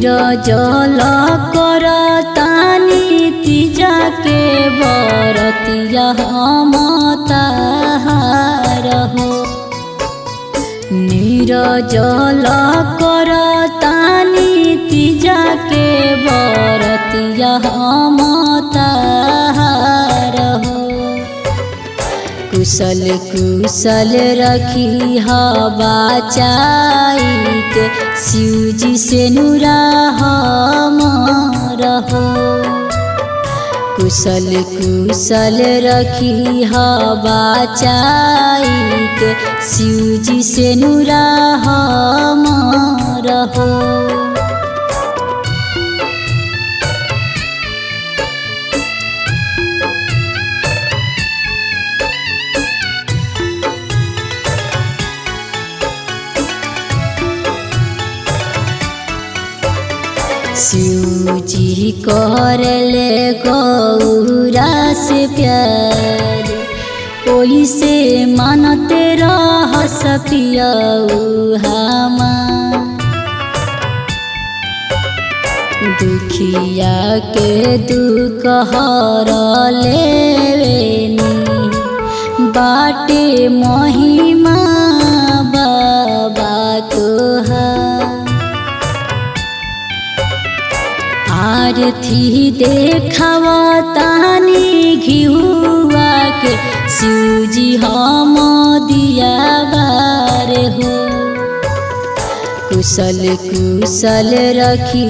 निरजल करतानी तीजा के बरतिया हम ताहार हो। निरजल करतानी तीजा के बरतिया हम ताहार हो। कुशल कुशल रखी बचाई के शिवजी से नुरा हमर हो। कुशल कुशल रखी बचाई के शिवजी से नुरा हमर हो। शिवजी करले गौरा से प्यार, कोई से मानते रहस पियऊ हमार। दुखिया के दुख हर लेवेनी, बाटे महिमा बाबा तोहार। आरती देखावा तानी घिहुआ के शिवजी हम दिया बार हो। कुशल कुशल रखी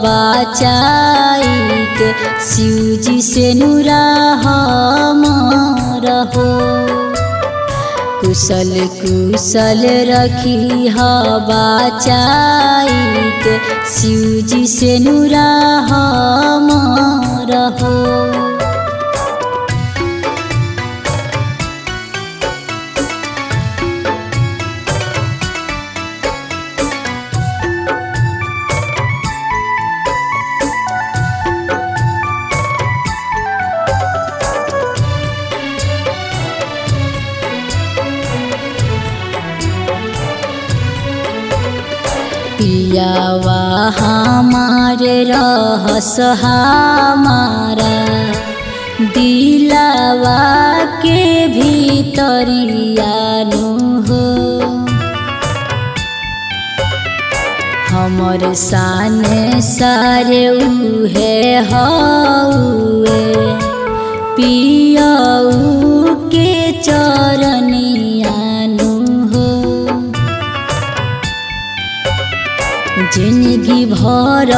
बचाई के शिवजी से नुरा हमर हो। कुशल कुशल रखी बचाई के शिवजी से नुरा हमर हो। पियावा हमारे रहस हमारा, दिलावा के भीतरिया नु हो। हमर साने सारे उहे हउए, पियऊ के चरनिया नु हो। जिंदगी भर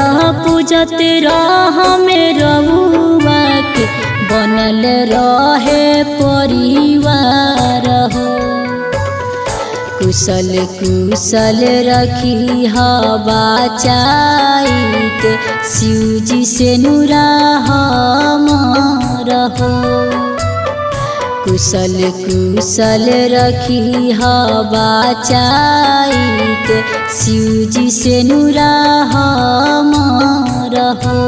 पूजत रह रउआ के, बनल रहे परिवार हो। कुशल कुशल रखी बचाई के शिवजी से नुरा हमर हो। कुशल कुशल रखी बचाई के शिवजी से नुरा हमर हो।